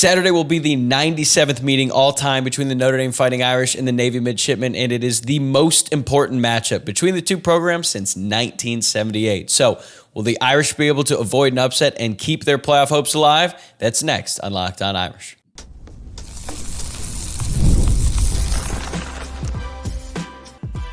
Saturday will be the 97th meeting all-time between the Notre Dame Fighting Irish and the Navy Midshipmen, and it is the most important matchup between the two programs since 1978. So, will the Irish be able to avoid an upset and keep their playoff hopes alive? That's next on Locked On Irish.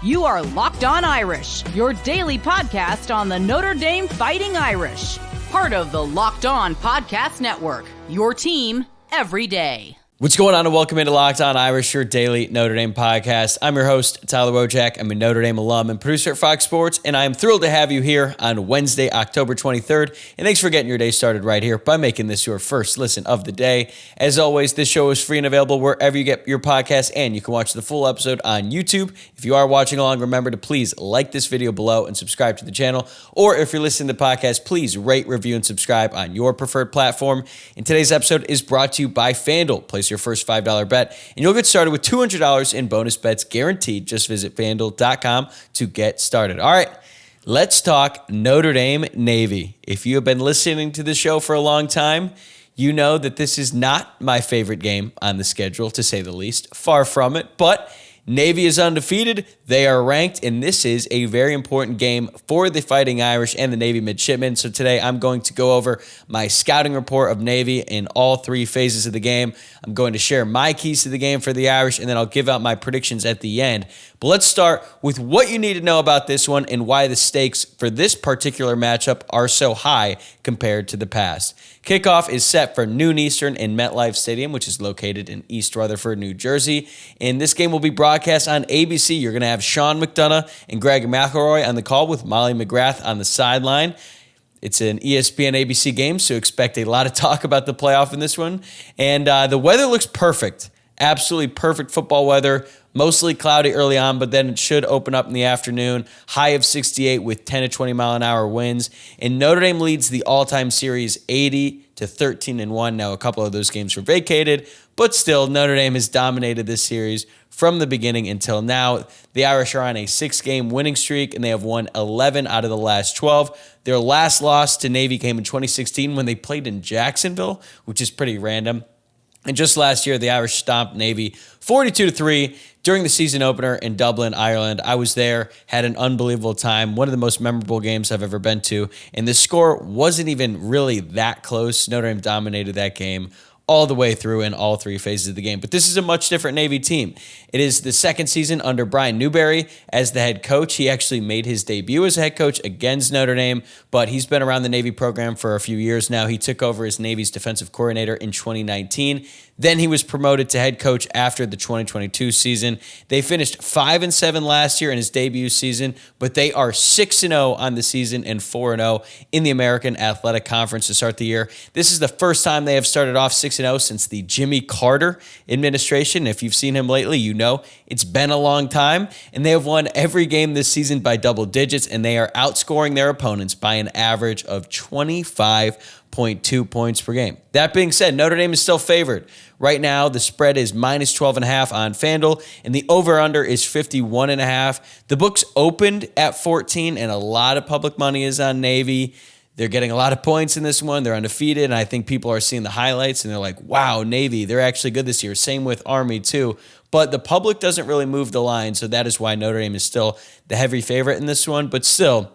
You are Locked On Irish, your daily podcast on the Notre Dame Fighting Irish. Part of the Locked On Podcast Network, your team every day. What's going on, and welcome into Locked On Irish, your daily Notre Dame podcast. I'm your host, Tyler Wojciak. I'm a Notre Dame alum and producer at Fox Sports, and I am thrilled to have you here on Wednesday, October 23rd. And thanks for getting your day started right here by making this your first listen of the day. As always, this show is free and available wherever you get your podcasts, and you can watch the full episode on YouTube. If you are watching along, remember to please like this video below and subscribe to the channel. Or if you're listening to the podcast, please rate, review, and subscribe on your preferred platform. And today's episode is brought to you by FanDuel. Place your first $5 bet, and you'll get started with $200 in bonus bets guaranteed. Just visit FanDuel.com to get started. All right, let's talk Notre Dame Navy. If you have been listening to the show for a long time, you know that this is not my favorite game on the schedule, to say the least. Far from it, but Navy is undefeated. They are ranked, and this is a very important game for the Fighting Irish and the Navy Midshipmen. So today I'm going to go over my scouting report of Navy in all three phases of the game. I'm going to share my keys to the game for the Irish, and then I'll give out my predictions at the end. But let's start with what you need to know about this one and why the stakes for this particular matchup are so high compared to the past. Kickoff is set for noon Eastern in MetLife Stadium, which is located in East Rutherford, New Jersey. And this game will be broadcast on ABC. You're going to have Sean McDonough and Greg McElroy on the call with Molly McGrath on the sideline. It's an ESPN ABC game, so expect a lot of talk about the playoff in this one. And the weather looks perfect. Absolutely perfect football weather. Mostly cloudy early on, but then it should open up in the afternoon. High of 68 with 10 to 20 mile an hour winds. And Notre Dame leads the all-time series 80-13-1. Now, a couple of those games were vacated, but still, Notre Dame has dominated this series from the beginning until now. The Irish are on a 6-game winning streak, and they have won 11 out of the last 12. Their last loss to Navy came in 2016 when they played in Jacksonville, which is pretty random. And just last year, the Irish stomped Navy 42-3 during the season opener in Dublin, Ireland. I was there, had an unbelievable time, one of the most memorable games I've ever been to, and the score wasn't even really that close. Notre Dame dominated that game all the way through in all three phases of the game. But this is a much different Navy team. It is the second season under Brian Newberry as the head coach. He actually made his debut as a head coach against Notre Dame, but he's been around the Navy program for a few years now. He took over as Navy's defensive coordinator in 2019. Then he was promoted to head coach after the 2022 season. They finished 5-7 last year in his debut season, but they are 6-0 on the season and 4-0 in the American Athletic Conference to start the year. This is the first time they have started off 6-0 since the Jimmy Carter administration. If you've seen him lately, you know it's been a long time, and they have won every game this season by double digits, and they are outscoring their opponents by an average of 25.2 points per game. That being said, Notre Dame is still favored. Right now, the spread is minus 12.5 on FanDuel, and the over-under is 51.5. The books opened at 14, and a lot of public money is on Navy. They're getting a lot of points in this one. They're undefeated, and I think people are seeing the highlights, and they're like, wow, Navy, they're actually good this year. Same with Army, too. But the public doesn't really move the line, so that is why Notre Dame is still the heavy favorite in this one. But still,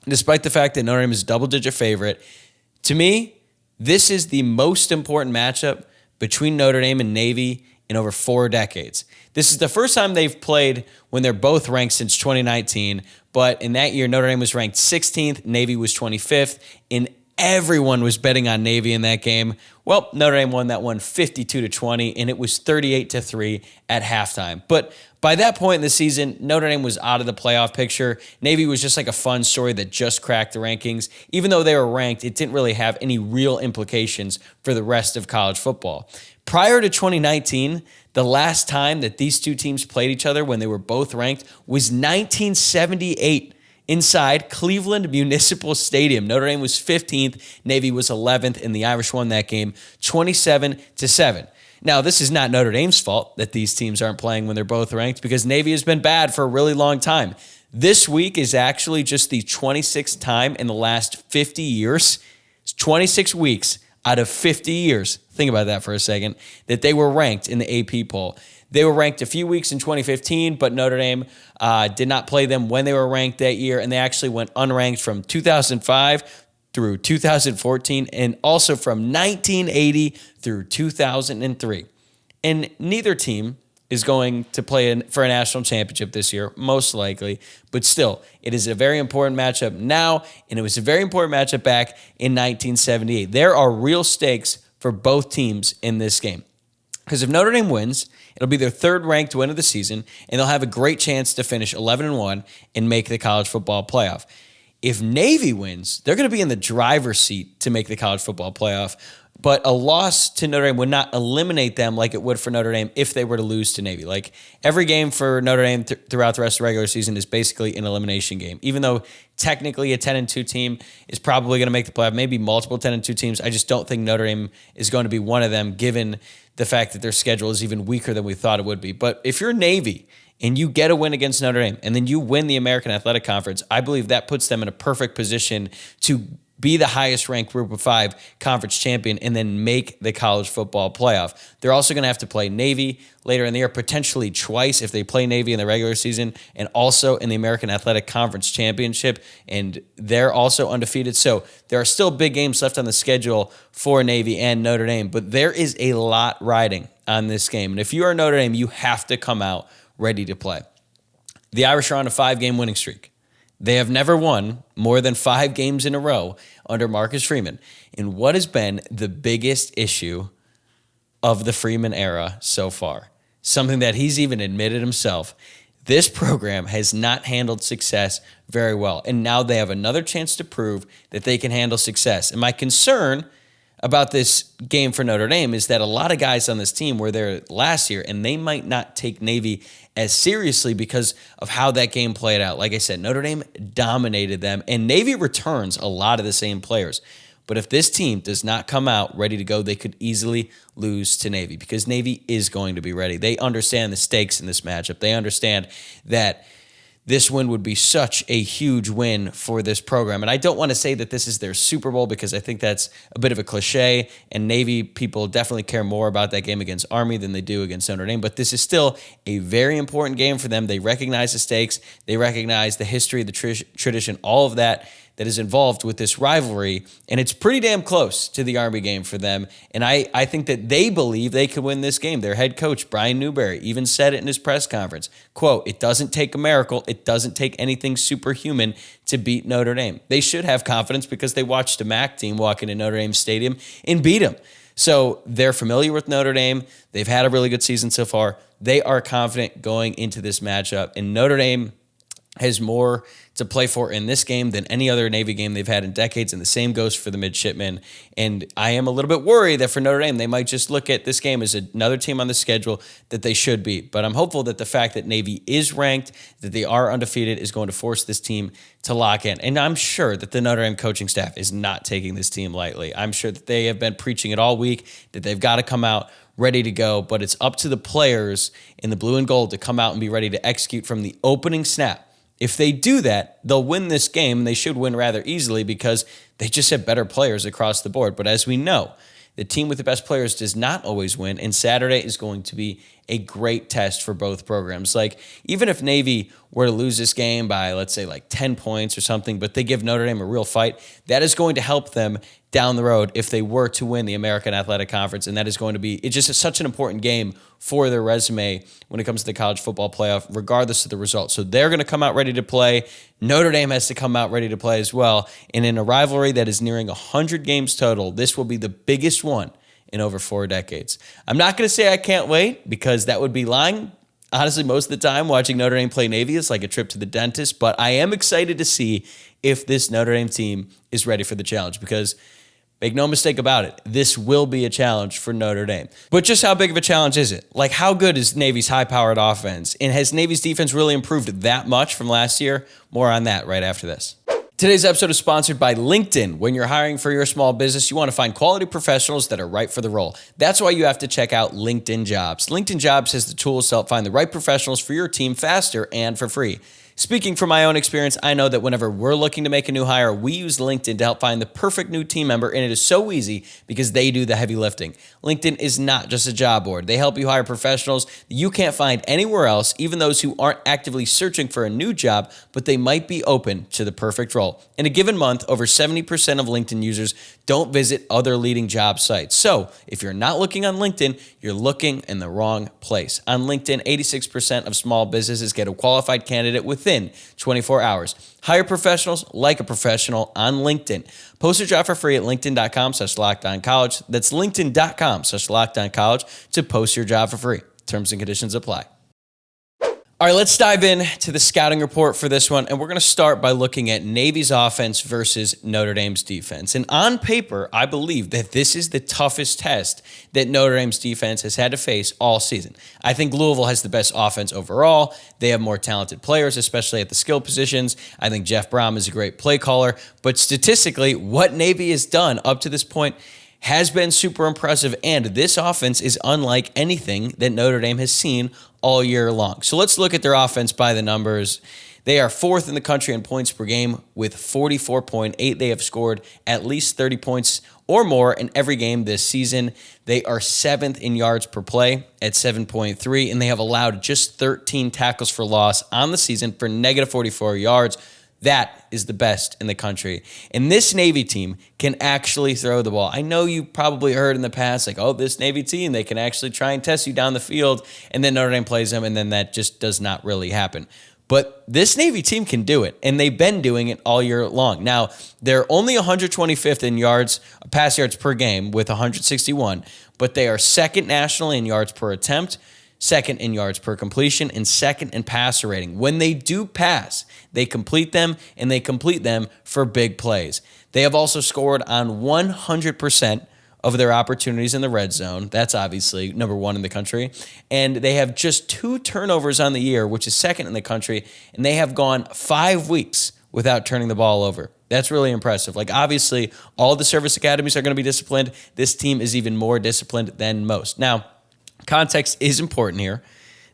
despite the fact that Notre Dame is a double-digit favorite, to me, this is the most important matchup between Notre Dame and Navy in over 4 decades. This is the first time they've played when they're both ranked since 2019, but in that year, Notre Dame was ranked 16th, Navy was 25th, and everyone was betting on Navy in that game. Well, Notre Dame won that one 52-20, and it was 38-3 at halftime. But by that point in the season, Notre Dame was out of the playoff picture. Navy was just like a fun story that just cracked the rankings. Even though they were ranked, it didn't really have any real implications for the rest of college football. Prior to 2019, the last time that these two teams played each other when they were both ranked was 1978 inside Cleveland Municipal Stadium. Notre Dame was 15th, Navy was 11th, and the Irish won that game 27-7. Now, this is not Notre Dame's fault that these teams aren't playing when they're both ranked, because Navy has been bad for a really long time. This week is actually just the 26th time in the last 50 years. It's 26 weeks out of 50 years think about that for a second, that they were ranked in the AP poll. They were ranked a few weeks in 2015, but Notre Dame did not play them when they were ranked that year, and they actually went unranked from 2005 through 2014, and also from 1980 through 2003. And neither team is going to play for a national championship this year, most likely. But still, it is a very important matchup now, and it was a very important matchup back in 1978. There are real stakes for both teams in this game. Because if Notre Dame wins, it'll be their third-ranked win of the season, and they'll have a great chance to finish 11-1 and make the college football playoff. If Navy wins, they're going to be in the driver's seat to make the college football playoff. But a loss to Notre Dame would not eliminate them like it would for Notre Dame if they were to lose to Navy. Like every game for Notre Dame throughout the rest of the regular season is basically an elimination game. Even though technically a 10-2 team is probably going to make the playoff, maybe multiple 10-2 teams. I just don't think Notre Dame is going to be one of them given the fact that their schedule is even weaker than we thought it would be. But if you're Navy and you get a win against Notre Dame and then you win the American Athletic Conference, I believe that puts them in a perfect position to be the highest ranked Group of 5 conference champion and then make the college football playoff. They're also going to have to play Navy later in the year, potentially twice if they play Navy in the regular season and also in the American Athletic Conference Championship, and they're also undefeated. So there are still big games left on the schedule for Navy and Notre Dame, but there is a lot riding on this game. And if you are Notre Dame, you have to come out ready to play. The Irish are on a 5-game winning streak. They have never won more than 5 games in a row under Marcus Freeman. And what has been the biggest issue of the Freeman era so far? Something that he's even admitted himself. This program has not handled success very well. And now they have another chance to prove that they can handle success. And my concern about this game for Notre Dame is that a lot of guys on this team were there last year, and they might not take Navy as seriously because of how that game played out. Like I said, Notre Dame dominated them, and Navy returns a lot of the same players. But if this team does not come out ready to go, they could easily lose to Navy because Navy is going to be ready. They understand the stakes in this matchup. They understand that this win would be such a huge win for this program. And I don't want to say that this is their Super Bowl because I think that's a bit of a cliche, and Navy people definitely care more about that game against Army than they do against Notre Dame. But this is still a very important game for them. They recognize the stakes. They recognize the history, the tradition, all of that is involved with this rivalry, and it's pretty damn close to the Army game for them, and I think that they believe they could win this game. Their head coach, Brian Newberry, even said it in his press conference, quote, "It doesn't take a miracle, it doesn't take anything superhuman to beat Notre Dame." They should have confidence because they watched a MAC team walk into Notre Dame Stadium and beat them. So they're familiar with Notre Dame. They've had a really good season so far. They are confident going into this matchup, and Notre Dame has more to play for in this game than any other Navy game they've had in decades, and the same goes for the Midshipmen. And I am a little bit worried that for Notre Dame, they might just look at this game as another team on the schedule that they should beat. But I'm hopeful that the fact that Navy is ranked, that they are undefeated, is going to force this team to lock in. And I'm sure that the Notre Dame coaching staff is not taking this team lightly. I'm sure that they have been preaching it all week, that they've got to come out ready to go, but it's up to the players in the blue and gold to come out and be ready to execute from the opening snap. If they do that, they'll win this game, and they should win rather easily because they just have better players across the board. But as we know, the team with the best players does not always win, and Saturday is going to be a great test for both programs. Like, even if Navy were to lose this game by, let's say, like 10 points or something, but they give Notre Dame a real fight, that is going to help them down the road if they were to win the American Athletic Conference, and that is going to be, it's just such an important game for their resume when it comes to the college football playoff, regardless of the result. So they're going to come out ready to play. Notre Dame has to come out ready to play as well, and in a rivalry that is nearing 100 games total, this will be the biggest one in over 4 decades. I'm not going to say I can't wait because that would be lying. Honestly, most of the time watching Notre Dame play Navy is like a trip to the dentist, but I am excited to see if this Notre Dame team is ready for the challenge because make no mistake about it, this will be a challenge for Notre Dame. But just how big of a challenge is it? Like, how good is Navy's high-powered offense? And has Navy's defense really improved that much from last year? More on that right after this. Today's episode is sponsored by LinkedIn. When you're hiring for your small business, you want to find quality professionals that are right for the role. That's why you have to check out LinkedIn Jobs. LinkedIn Jobs has the tools to help find the right professionals for your team faster and for free. Speaking from my own experience, I know that whenever we're looking to make a new hire, we use LinkedIn to help find the perfect new team member, and it is so easy because they do the heavy lifting. LinkedIn is not just a job board. They help you hire professionals that you can't find anywhere else, even those who aren't actively searching for a new job, but they might be open to the perfect role. In a given month, over 70% of LinkedIn users don't visit other leading job sites. So if you're not looking on LinkedIn, you're looking in the wrong place. On LinkedIn, 86% of small businesses get a qualified candidate within 24 hours. Hire professionals like a professional on LinkedIn. Post your job for free at linkedin.com/lockedoncollege. That's linkedin.com/lockedoncollege to post your job for free. Terms and conditions apply. All right, let's dive in to the scouting report for this one, and we're going to start by looking at Navy's offense versus Notre Dame's defense. And on paper, I believe that this is the toughest test that Notre Dame's defense has had to face all season. I think Louisville has the best offense overall. They have more talented players, especially at the skill positions. I think Jeff Brom is a great play caller, but statistically, what Navy has done up to this point has been super impressive, and this offense is unlike anything that Notre Dame has seen all year long. So let's look at their offense by the numbers. They are fourth in the country in points per game with 44.8. They have scored at least 30 points or more in every game this season. They are seventh in yards per play at 7.3, and they have allowed just 13 tackles for loss on the season for negative 44 yards. That is the best in the country. And this Navy team can actually throw the ball. I know you probably heard in the past, like, oh, this Navy team, they can actually try and test you down the field, and then Notre Dame plays them, and then that just does not really happen. But this Navy team can do it, and they've been doing it all year long. Now, they're only 125th in yards, pass yards per game with 161, but they are second nationally in yards per attempt, second in yards per completion, and second in passer rating. When they do pass, they complete them, and they complete them for big plays. They have also scored on 100% of their opportunities in the red zone. That's obviously number one in the country. And they have just 2 turnovers on the year, which is second in the country, and they have gone 5 weeks without turning the ball over. That's really impressive. Like, obviously, all the service academies are going to be disciplined. This team is even more disciplined than most. Now, context is important here.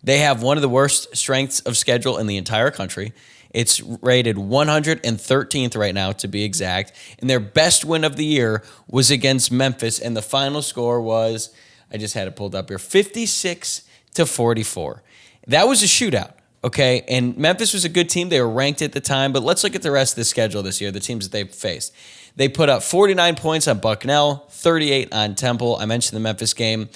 They have one of the worst strengths of schedule in the entire country. It's rated 113th right now, to be exact. And their best win of the year was against Memphis, and the final score was, I just had it pulled up here, 56-44. That was a shootout, okay? And Memphis was a good team. They were ranked at the time, but let's look at the rest of the schedule this year, the teams that they've faced. They put up 49 points on Bucknell, 38 on Temple. I mentioned the Memphis game.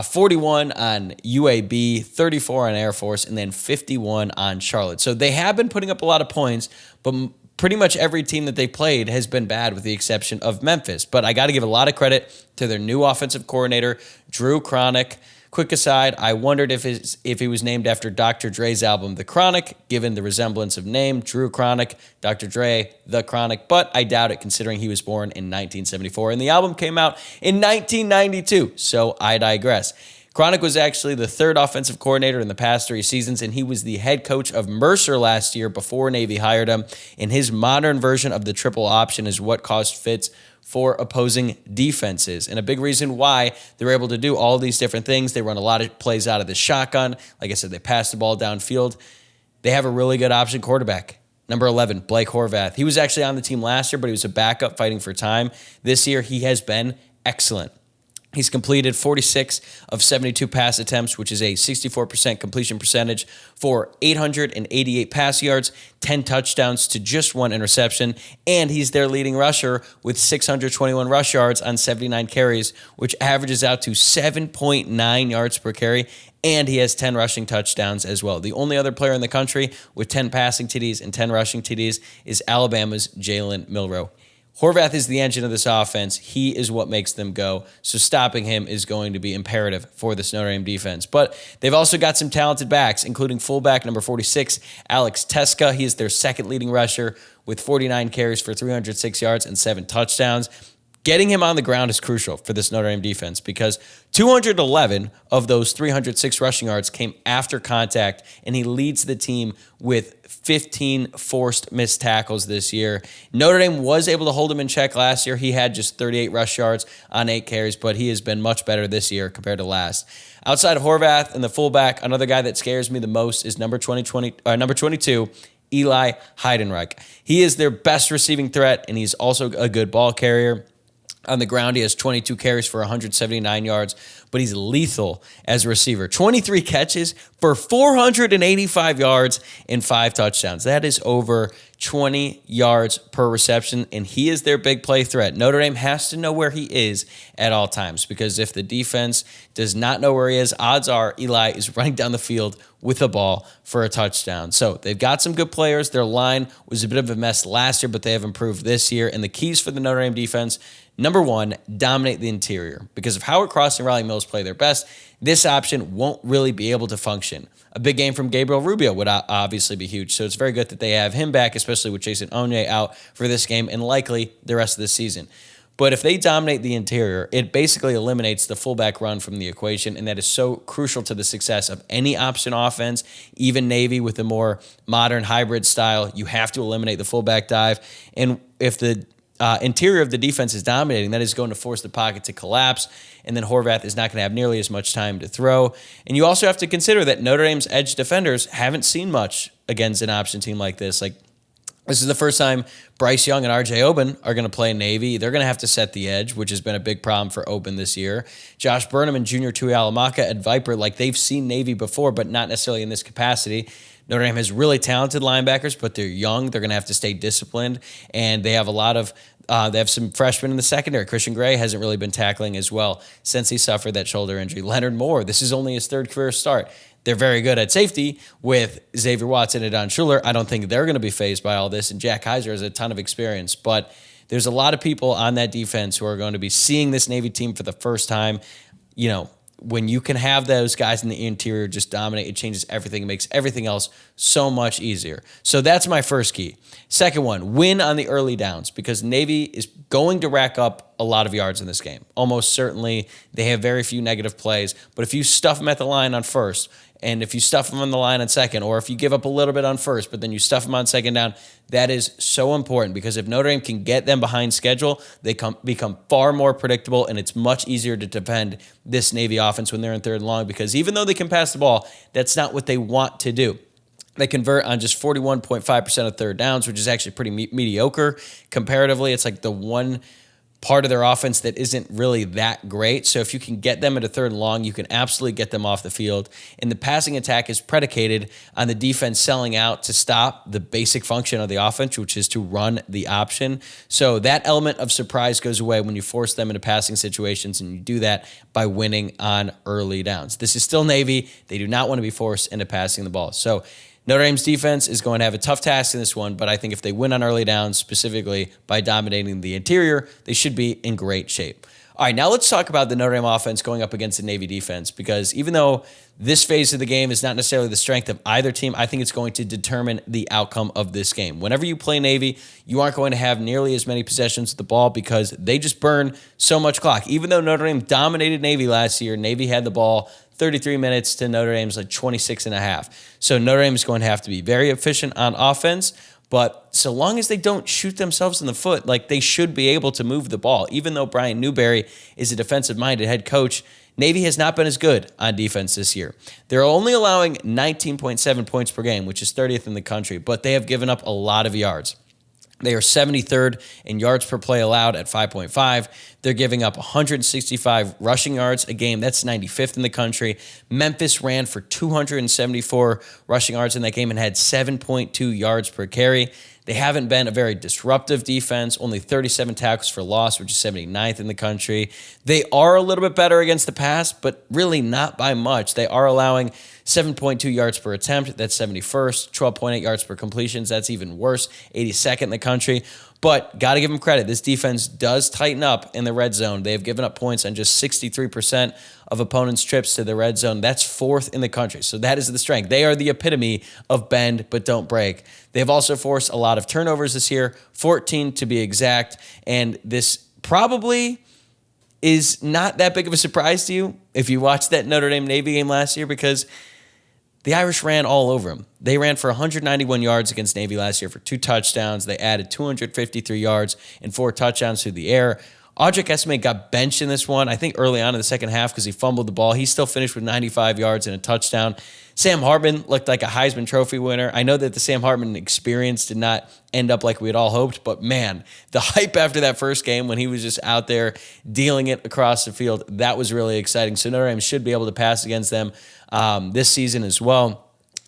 41 on UAB, 34 on Air Force, and then 51 on Charlotte. So they have been putting up a lot of points, but pretty much every team that they played has been bad with the exception of Memphis. But I got to give a lot of credit to their new offensive coordinator, Drew Cronick. Quick aside, I wondered if he was named after Dr. Dre's album, The Chronic, given the resemblance of name, Drew Cronick, Dr. Dre, The Chronic, but I doubt it considering he was born in 1974 and the album came out in 1992, so I digress. Cronick was actually the third offensive coordinator in the past 3 seasons, and he was the head coach of Mercer last year before Navy hired him, and his modern version of the triple option is what caused fits for opposing defenses. And a big reason why they're able to do all these different things, they run a lot of plays out of the shotgun. Like I said, they pass the ball downfield. They have a really good option quarterback. Number 11, Blake Horvath. He was actually on the team last year, but he was a backup fighting for time. This year, he has been excellent. He's completed 46 of 72 pass attempts, which is a 64% completion percentage for 888 pass yards, 10 touchdowns to just 1 interception, and he's their leading rusher with 621 rush yards on 79 carries, which averages out to 7.9 yards per carry, and he has 10 rushing touchdowns as well. The only other player in the country with 10 passing TDs and 10 rushing TDs is Alabama's Jalen Milroe. Horvath is the engine of this offense. He is what makes them go. So stopping him is going to be imperative for this Notre Dame defense. But they've also got some talented backs, including fullback number 46, Alex Teska. He is their second leading rusher with 49 carries for 306 yards and 7 touchdowns. Getting him on the ground is crucial for this Notre Dame defense because 211 of those 306 rushing yards came after contact, and he leads the team with 15 forced missed tackles this year. Notre Dame was able to hold him in check last year. He had just 38 rush yards on 8 carries, but he has been much better this year compared to last. Outside of Horvath and the fullback, another guy that scares me the most is number 22, Eli Heidenreich. He is their best receiving threat, and he's also a good ball carrier. On the ground, he has 22 carries for 179 yards, but he's lethal as a receiver. 23 catches for 485 yards and 5 touchdowns. That is over 20 yards per reception, and he is their big play threat. Notre Dame has to know where he is at all times, because if the defense does not know where he is, odds are Eli is running down the field with a ball for a touchdown. So they've got some good players. Their line was a bit of a mess last year, but they have improved this year. And the keys for the Notre Dame defense: number one, dominate the interior. Because if Howard Cross and Riley Mills play their best, this option won't really be able to function. A big game from Gabriel Rubio would obviously be huge. So it's very good that they have him back, especially with Jason Onye out for this game and likely the rest of the season. But if they dominate the interior, it basically eliminates the fullback run from the equation, and that is so crucial to the success of any option offense, even Navy with a more modern hybrid style. You have to eliminate the fullback dive. And if the interior of the defense is dominating, that is going to force the pocket to collapse, and then Horvath is not going to have nearly as much time to throw. And you also have to consider that Notre Dame's edge defenders haven't seen much against an option team like this. This is the first time Bryce Young and R.J. Oben are going to play Navy. They're going to have to set the edge, which has been a big problem for Oben this year. Josh Burnham and Junior Tuihalamaka at Viper, they've seen Navy before, but not necessarily in this capacity. Notre Dame has really talented linebackers, but they're young. They're going to have to stay disciplined, and they have they have some freshmen in the secondary. Christian Gray hasn't really been tackling as well since he suffered that shoulder injury. Leonard Moore, this is only his third career start. They're very good at safety with Xavier Watson and Don Schuler. I don't think they're going to be fazed by all this, and Jack Heiser has a ton of experience. But there's a lot of people on that defense who are going to be seeing this Navy team for the first time. When you can have those guys in the interior just dominate, it changes everything. It makes everything else so much easier. So that's my first key. Second one, win on the early downs, because Navy is going to rack up a lot of yards in this game. Almost certainly. They have very few negative plays. But if you stuff them at the line on first, and if you stuff them on the line on second, or if you give up a little bit on first, but then you stuff them on second down, that is so important, because if Notre Dame can get them behind schedule, they become far more predictable, and it's much easier to defend this Navy offense when they're in third and long, because even though they can pass the ball, that's not what they want to do. They convert on just 41.5% of third downs, which is actually pretty mediocre comparatively. It's the one part of their offense that isn't really that great. So if you can get them at a third and long, you can absolutely get them off the field. And the passing attack is predicated on the defense selling out to stop the basic function of the offense, which is to run the option. So that element of surprise goes away when you force them into passing situations, and you do that by winning on early downs. This is still Navy. They do not want to be forced into passing the ball. So Notre Dame's defense is going to have a tough task in this one, but I think if they win on early downs, specifically by dominating the interior, they should be in great shape. All right, now let's talk about the Notre Dame offense going up against the Navy defense, because even though this phase of the game is not necessarily the strength of either team, I think it's going to determine the outcome of this game. Whenever you play Navy, you aren't going to have nearly as many possessions of the ball because they just burn so much clock. Even though Notre Dame dominated Navy last year, Navy had the ball 33 minutes to Notre Dame's 26 and a half. So Notre Dame is going to have to be very efficient on offense, but so long as they don't shoot themselves in the foot, they should be able to move the ball. Even though Brian Newberry is a defensive-minded head coach, Navy has not been as good on defense this year. They're only allowing 19.7 points per game, which is 30th in the country, but they have given up a lot of yards. They are 73rd in yards per play allowed at 5.5. They're giving up 165 rushing yards a game. That's 95th in the country. Memphis ran for 274 rushing yards in that game and had 7.2 yards per carry. They haven't been a very disruptive defense, only 37 tackles for loss, which is 79th in the country. They are a little bit better against the pass, but really not by much. They are allowing 7.2 yards per attempt, that's 71st. 12.8 yards per completions, that's even worse, 82nd in the country. But got to give them credit. This defense does tighten up in the red zone. They have given up points on just 63% of opponents' trips to the red zone. That's 4th in the country. So that is the strength. They are the epitome of bend but don't break. They've also forced a lot of turnovers this year, 14 to be exact. And this probably is not that big of a surprise to you if you watched that Notre Dame Navy game last year, because the Irish ran all over them. They ran for 191 yards against Navy last year for 2 touchdowns. They added 253 yards and 4 touchdowns through the air. Audric Esme got benched in this one, I think early on in the second half because he fumbled the ball. He still finished with 95 yards and a touchdown. Sam Hartman looked like a Heisman Trophy winner. I know that the Sam Hartman experience did not end up like we had all hoped, but man, the hype after that first game when he was just out there dealing it across the field, that was really exciting. So Notre Dame should be able to pass against them this season as well.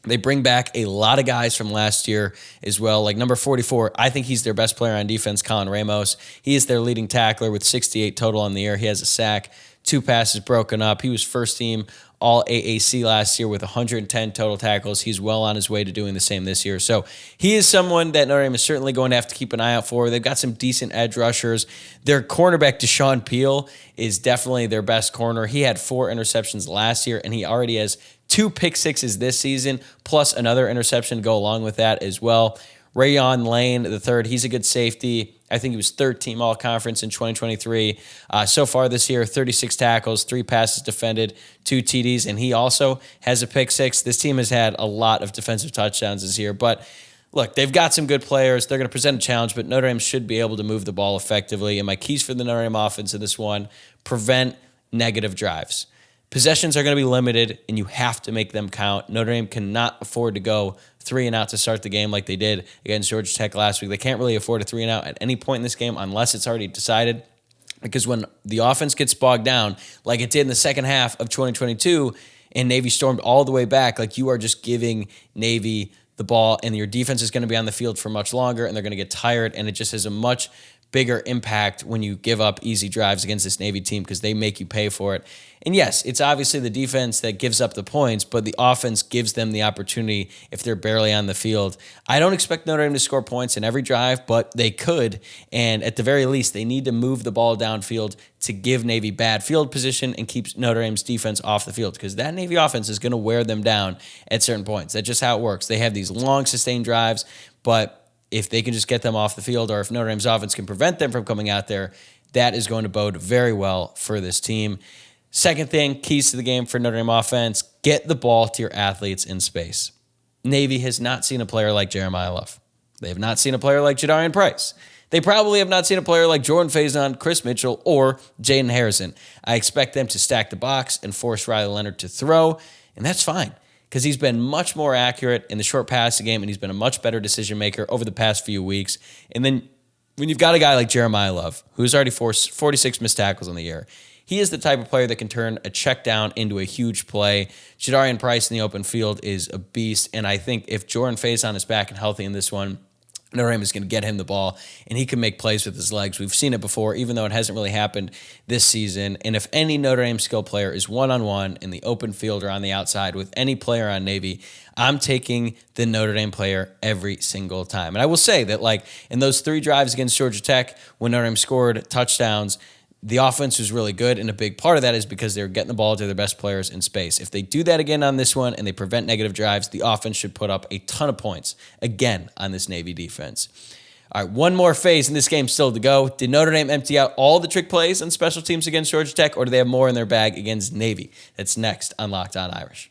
They bring back a lot of guys from last year as well. Like number 44, I think he's their best player on defense, Colin Ramos. He is their leading tackler with 68 total on the year. He has a sack, 2 passes broken up. He was first team all AAC last year with 110 total tackles. He's well on his way to doing the same this year. So he is someone that Notre Dame is certainly going to have to keep an eye out for. They've got some decent edge rushers. Their cornerback, Deshaun Peel, is definitely their best corner. He had 4 interceptions last year, and he already has 2 pick sixes this season, plus another interception to go along with that as well. Rayon Lane, the third, he's a good safety. I think he was third team all-conference in 2023. So far this year, 36 tackles, 3 passes defended, 2 TDs, and he also has a pick 6. This team has had a lot of defensive touchdowns this year, but look, they've got some good players. They're going to present a challenge, but Notre Dame should be able to move the ball effectively. And my keys for the Notre Dame offense in this one, prevent negative drives. Possessions are going to be limited, and you have to make them count. Notre Dame cannot afford to go 3 and out to start the game like they did against Georgia Tech last week. They can't really afford a 3 and out at any point in this game unless it's already decided, because when the offense gets bogged down, like it did in the second half of 2022, and Navy stormed all the way back, like you are just giving Navy the ball, and your defense is going to be on the field for much longer, and they're going to get tired, and it just has a much bigger impact when you give up easy drives against this Navy team because they make you pay for it. And yes, it's obviously the defense that gives up the points, but the offense gives them the opportunity if they're barely on the field. I don't expect Notre Dame to score points in every drive, but they could. And at the very least, they need to move the ball downfield to give Navy bad field position and keep Notre Dame's defense off the field, because that Navy offense is going to wear them down at certain points. That's just how it works. They have these long, sustained drives, but if they can just get them off the field, or if Notre Dame's offense can prevent them from coming out there, that is going to bode very well for this team. Second thing, keys to the game for Notre Dame offense, get the ball to your athletes in space. Navy has not seen a player like Jeremiah Love. They have not seen a player like Jadarian Price. They probably have not seen a player like Jordan Faison, Chris Mitchell, or Jaden Harrison. I expect them to stack the box and force Riley Leonard to throw, and that's fine, because he's been much more accurate in the short passing game, and he's been a much better decision maker over the past few weeks. And then when you've got a guy like Jeremiah Love, who's already forced 46 missed tackles on the year, he is the type of player that can turn a check down into a huge play. Jadarian Price in the open field is a beast, and I think if Jordan Faison is back and healthy in this one, Notre Dame is going to get him the ball, and he can make plays with his legs. We've seen it before, even though it hasn't really happened this season. And if any Notre Dame skill player is one-on-one in the open field or on the outside with any player on Navy, I'm taking the Notre Dame player every single time. And I will say that, like, in those 3 drives against Georgia Tech, when Notre Dame scored touchdowns, the offense was really good, and a big part of that is because they're getting the ball to their best players in space. If they do that again on this one and they prevent negative drives, the offense should put up a ton of points again on this Navy defense. All right, one more phase in this game still to go. Did Notre Dame empty out all the trick plays on special teams against Georgia Tech, or do they have more in their bag against Navy? That's next on Locked On Irish.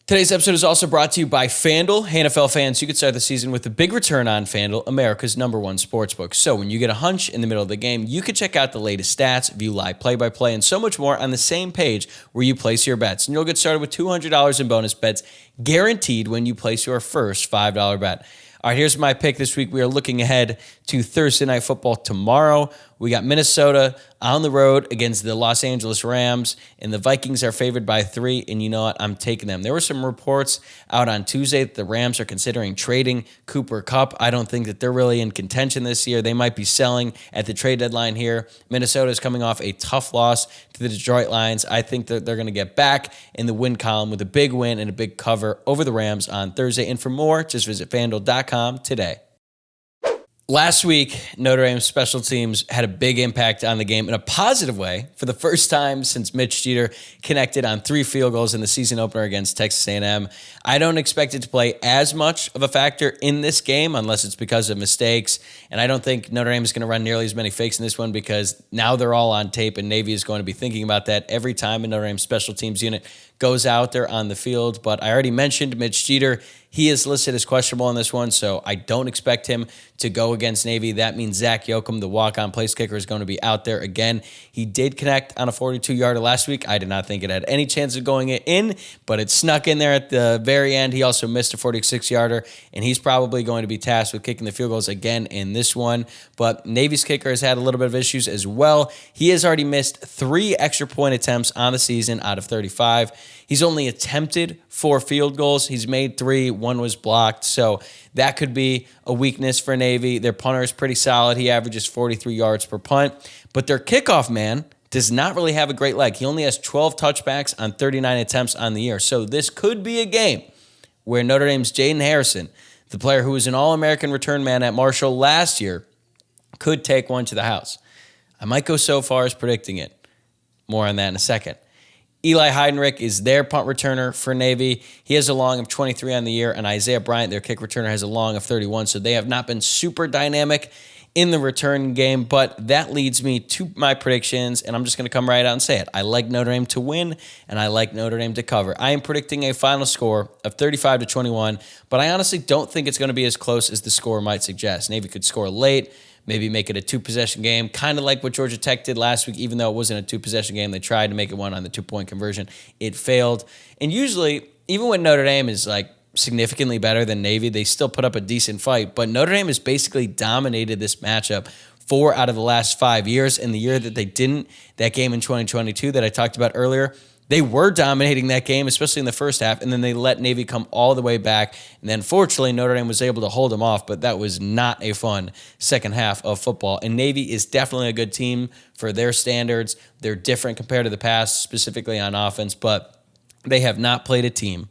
Today's episode is also brought to you by FanDuel. Hey, NFL fans, you could start the season with a big return on FanDuel, America's #1 sportsbook. So when you get a hunch in the middle of the game, you can check out the latest stats, view live play-by-play, and so much more on the same page where you place your bets. And you'll get started with $200 in bonus bets guaranteed when you place your first $5 bet. All right, here's my pick this week. We are looking ahead to Thursday Night Football tomorrow. We got Minnesota on the road against the Los Angeles Rams, and the Vikings are favored by 3, and you know what? I'm taking them. There were some reports out on Tuesday that the Rams are considering trading Cooper Kupp. I don't think that they're really in contention this year. They might be selling at the trade deadline here. Minnesota is coming off a tough loss to the Detroit Lions. I think that they're going to get back in the win column with a big win and a big cover over the Rams on Thursday. And for more, just visit FanDuel.com today. Last week, Notre Dame's special teams had a big impact on the game in a positive way for the first time since Mitch Jeter connected on 3 field goals in the season opener against Texas A&M. I don't expect it to play as much of a factor in this game unless it's because of mistakes, and I don't think Notre Dame is going to run nearly as many fakes in this one because now they're all on tape, and Navy is going to be thinking about that every time a Notre Dame special teams unit goes out there on the field. But I already mentioned Mitch Jeter. He is listed as questionable in this one, so I don't expect him to go against Navy. That means Zach Yoakum, the walk-on place kicker, is going to be out there again. He did connect on a 42-yarder last week. I did not think it had any chance of going in, but it snuck in there at the very end. He also missed a 46-yarder, and he's probably going to be tasked with kicking the field goals again in this one. But Navy's kicker has had a little bit of issues as well. He has already missed 3 extra point attempts on the season out of 35. He's only attempted 4 field goals. He's made 3. 1 was blocked. So that could be a weakness for Navy. Their punter is pretty solid. He averages 43 yards per punt. But their kickoff man does not really have a great leg. He only has 12 touchbacks on 39 attempts on the year. So this could be a game where Notre Dame's Jaden Harrison, the player who was an All-American return man at Marshall last year, could take one to the house. I might go so far as predicting it. More on that in a second. Eli Heidenreich is their punt returner for Navy. He has a long of 23 on the year, and Isaiah Bryant, their kick returner, has a long of 31. So they have not been super dynamic in the return game, but that leads me to my predictions, and I'm just going to come right out and say it. I like Notre Dame to win, and I like Notre Dame to cover. I am predicting a final score of 35-21, but I honestly don't think it's going to be as close as the score might suggest. Navy could score late, maybe make it a 2-possession game, kind of like what Georgia Tech did last week. Even though it wasn't a 2-possession game, they tried to make it one on the 2-point conversion. It failed. And usually, even when Notre Dame is like significantly better than Navy, they still put up a decent fight. But Notre Dame has basically dominated this matchup 4 out of the last 5 years. And the year that they didn't, that game in 2022 that I talked about earlier, they were dominating that game, especially in the first half, and then they let Navy come all the way back. And then, fortunately, Notre Dame was able to hold them off, but that was not a fun second half of football. And Navy is definitely a good team for their standards. They're different compared to the past, specifically on offense, but they have not played a team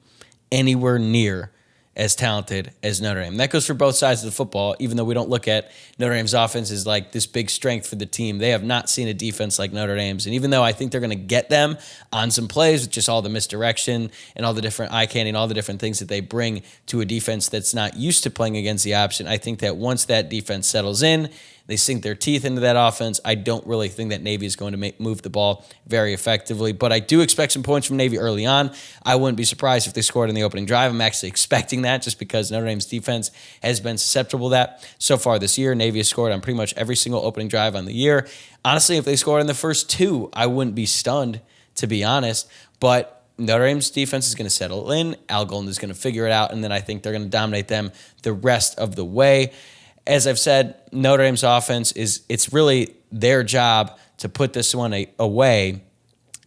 anywhere near as talented as Notre Dame. That goes for both sides of the football, even though we don't look at Notre Dame's offense as like this big strength for the team. They have not seen a defense like Notre Dame's. And even though I think they're going to get them on some plays with just all the misdirection and all the different eye candy and all the different things that they bring to a defense that's not used to playing against the option, I think that once that defense settles in, they sink their teeth into that offense. I don't really think that Navy is going to move the ball very effectively, but I do expect some points from Navy early on. I wouldn't be surprised if they scored in the opening drive. I'm actually expecting that just because Notre Dame's defense has been susceptible to that so far this year. Navy has scored on pretty much every single opening drive on the year. Honestly, if they scored in the first 2, I wouldn't be stunned, to be honest, but Notre Dame's defense is going to settle in. Al Golden is going to figure it out, and then I think they're going to dominate them the rest of the way. As I've said, Notre Dame's offense it's really their job to put this one away,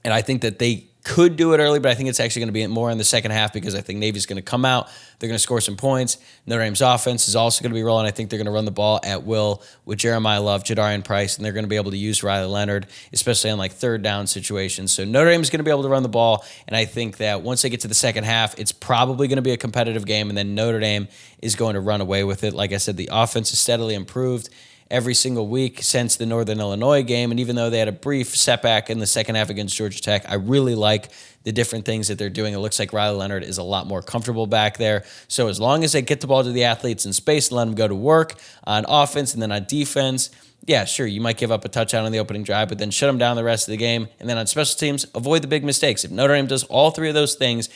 and I think that they could do it early, but I think it's actually going to be more in the second half because I think Navy's going to come out. They're going to score some points. Notre Dame's offense is also going to be rolling. I think they're going to run the ball at will with Jeremiah Love, Jadarian Price, and they're going to be able to use Riley Leonard, especially on like third down situations. So Notre Dame is going to be able to run the ball, and I think that once they get to the second half, it's probably going to be a competitive game, and then Notre Dame is going to run away with it. Like I said, the offense has steadily improved every single week since the Northern Illinois game. And even though they had a brief setback in the second half against Georgia Tech, I really like the different things that they're doing. It looks like Riley Leonard is a lot more comfortable back there. So as long as they get the ball to the athletes in space and let them go to work on offense and then on defense, yeah, sure, you might give up a touchdown on the opening drive, but then shut them down the rest of the game. And then on special teams, avoid the big mistakes. If Notre Dame does all 3 of those things,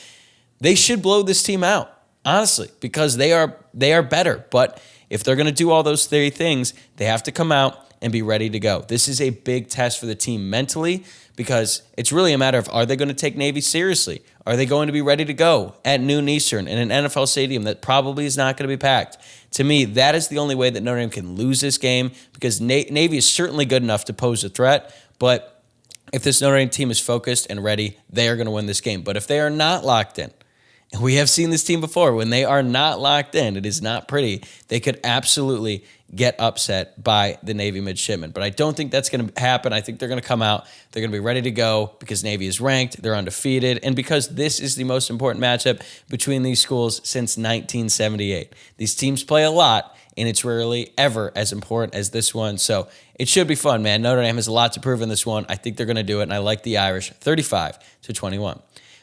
they should blow this team out, honestly, because they are better. But if they're going to do all those 3 things, they have to come out and be ready to go. This is a big test for the team mentally because it's really a matter of, are they going to take Navy seriously? Are they going to be ready to go at noon Eastern in an NFL stadium that probably is not going to be packed? To me, that is the only way that Notre Dame can lose this game because Navy is certainly good enough to pose a threat, but if this Notre Dame team is focused and ready, they are going to win this game. But if they are not locked in, and we have seen this team before, when they are not locked in, it is not pretty. They could absolutely get upset by the Navy Midshipmen. But I don't think that's going to happen. I think they're going to come out. They're going to be ready to go because Navy is ranked. They're undefeated. And because this is the most important matchup between these schools since 1978. These teams play a lot, and it's rarely ever as important as this one. So it should be fun, man. Notre Dame has a lot to prove in this one. I think they're going to do it, and I like the Irish 35-21.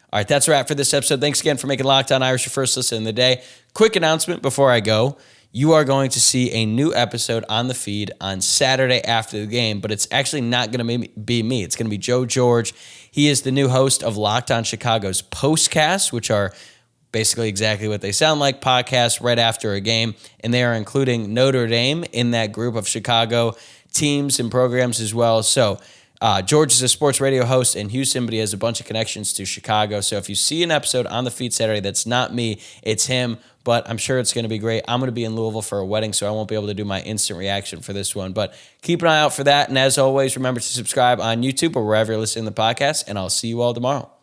All right, that's a wrap for this episode. Thanks again for making Locked On Irish your first listen of the day. Quick announcement before I go. You are going to see a new episode on the feed on Saturday after the game, but it's actually not going to be me. It's going to be Joe George. He is the new host of Locked On Chicago's Postcasts, which are basically exactly what they sound like, podcasts right after a game, and they are including Notre Dame in that group of Chicago teams and programs as well. So George is a sports radio host in Houston, but he has a bunch of connections to Chicago. So if you see an episode on the feed Saturday that's not me, it's him, but I'm sure it's going to be great. I'm going to be in Louisville for a wedding, so I won't be able to do my instant reaction for this one, but keep an eye out for that. And as always, remember to subscribe on YouTube or wherever you're listening to the podcast, and I'll see you all tomorrow.